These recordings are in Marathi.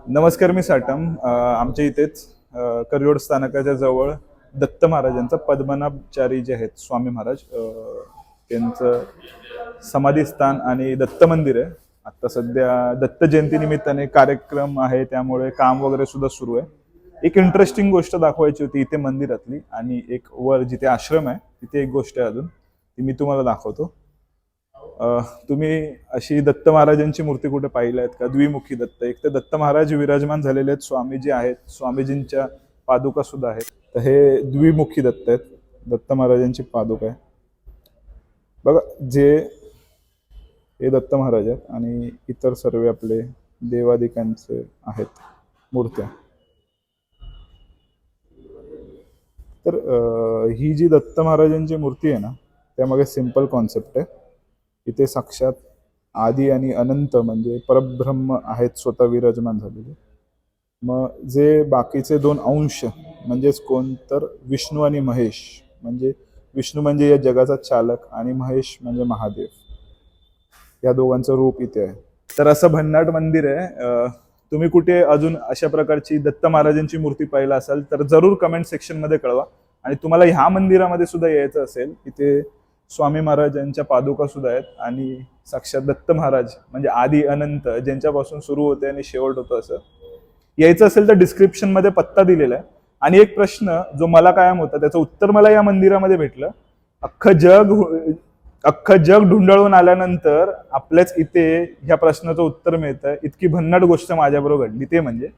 नमस्कार, मी साटम. आमच्या इथेच करियोड स्थानकाच्या जवळ दत्त महाराजांचं पद्मनाभचारी जे आहेत स्वामी महाराज, त्यांचं समाधी स्थान आणि दत्त मंदिर आहे. आता सध्या दत्त जयंती निमित्ताने कार्यक्रम आहे, त्यामुळे काम वगैरे सुद्धा सुरू आहे. एक इंटरेस्टिंग गोष्ट दाखवायची होती इथे मंदिरातली, आणि एक वर जिथे आश्रम आहे तिथे एक गोष्ट आहे अजून, ती मी तुम्हाला दाखवतो. तुम्ही अशी दत्त महाराजांची मूर्ती कुठे पाहिल्या आहेत का? द्विमुखी दत्त. एक तर दत्त महाराज विराजमान झालेले आहेत, स्वामीजी आहेत, स्वामीजींच्या पादुका सुद्धा आहेत. तर हे द्विमुखी दत्त आहेत, दत्त महाराजांची पादुका आहे बघा. जे हे दत्त महाराज आहेत आणि इतर सर्व आपले देवादिकांचे आहेत मूर्त्या. तर ही जी दत्त महाराजांची मूर्ती आहे ना, त्यामागे सिंपल कॉन्सेप्ट आहे. इथे साक्षात आदी आणि अनंत म्हणजे परब्रह्म आहेत स्वतः विराजमान झालेले. मग जे बाकीचे दोन अंश म्हणजेच कोण, तर विष्णू आणि महेश. म्हणजे विष्णू म्हणजे या जगाचा चालक आणि महेश म्हणजे महादेव. या दोघांचं रूप इथे आहे. तर असं भन्नाट मंदिर आहे. तुम्ही कुठे अजून अशा प्रकारची दत्त महाराजांची मूर्ती पाहिला असाल तर जरूर कमेंट सेक्शन मध्ये कळवा. आणि तुम्हाला ह्या मंदिरामध्ये सुद्धा यायचं असेल, इथे स्वामी महाराजांच्या पादुका सुद्धा आहेत आणि साक्षात दत्त महाराज म्हणजे आदी अनंत, ज्यांच्यापासून सुरू होते आणि शेवट होतो, असं यायचं असेल तर डिस्क्रिप्शन मध्ये पत्ता दिलेला आहे. आणि एक प्रश्न जो मला कायम होता, त्याचं उत्तर मला या मंदिरामध्ये भेटलं. अख्खं जग ढुंढळून आल्यानंतर आपल्याच इथे ह्या प्रश्नाचं उत्तर मिळतं. इतकी भन्नाट गोष्ट माझ्याबरोबर घडली. ते म्हणजे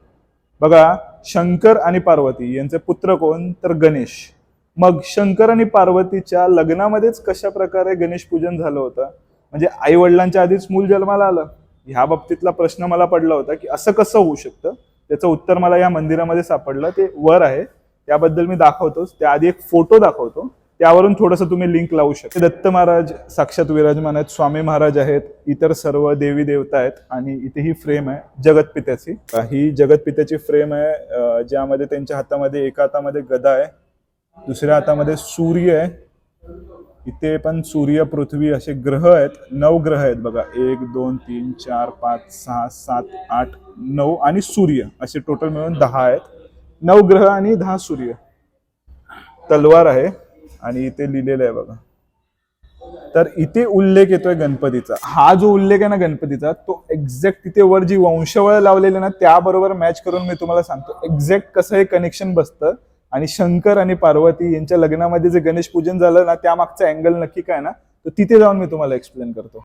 बघा, शंकर आणि पार्वती यांचे पुत्र कोण, तर गणेश. मग शंकर आणि पार्वतीच्या लग्नामध्येच कशा प्रकारे गणेश पूजन झालं होतं? म्हणजे आई वडिलांच्या आधीच मूल जन्माला आलं. ह्या बाबतीतला प्रश्न मला पडला होता की असं कसं होऊ शकतं. त्याचं उत्तर मला या मंदिरामध्ये सापडलं. ते वर आहे, त्याबद्दल मी दाखवतोच. त्याआधी एक फोटो दाखवतो, त्यावरून थोडंसं तुम्ही लिंक लावू शकता. दत्त महाराज साक्षात विराजमान आहेत, स्वामी महाराज आहेत, इतर सर्व देवी देवता आहेत. आणि इथे ही फ्रेम आहे जगतपित्याची. ही जगतपित्याची फ्रेम आहे, ज्यामध्ये त्यांच्या हातामध्ये, एका हातामध्ये गदा आहे, दुसऱ्या हातामध्ये सूर्य आहे. इथे पण सूर्य, पृथ्वी असे ग्रह आहेत. 9 ग्रह आहेत बघा. 1 2 3 4 5 6 7 8 9 आणि सूर्य असे टोटल मिळून 10 आहेत. 9 ग्रह आणि 10 सूर्य. तलवार आहे आणि इथे लिहिलेलं आहे बघा. तर इथे उल्लेख येतोय गणपतीचा. हा जो उल्लेख आहे ना गणपतीचा, तो एक्झॅक्ट तिथे वर जी वंशवळ लावलेली ना त्याबरोबर मॅच करून मी तुम्हाला सांगतो एक्झॅक्ट कसं हे कनेक्शन बसतं. आणि शंकर आणि पार्वती यांच्या लग्नामध्ये जे गणेश पूजन झालं ना, त्यामागचा अँगल नक्की काय ना, तर तिथे जाऊन मी तुम्हाला एक्सप्लेन करतो.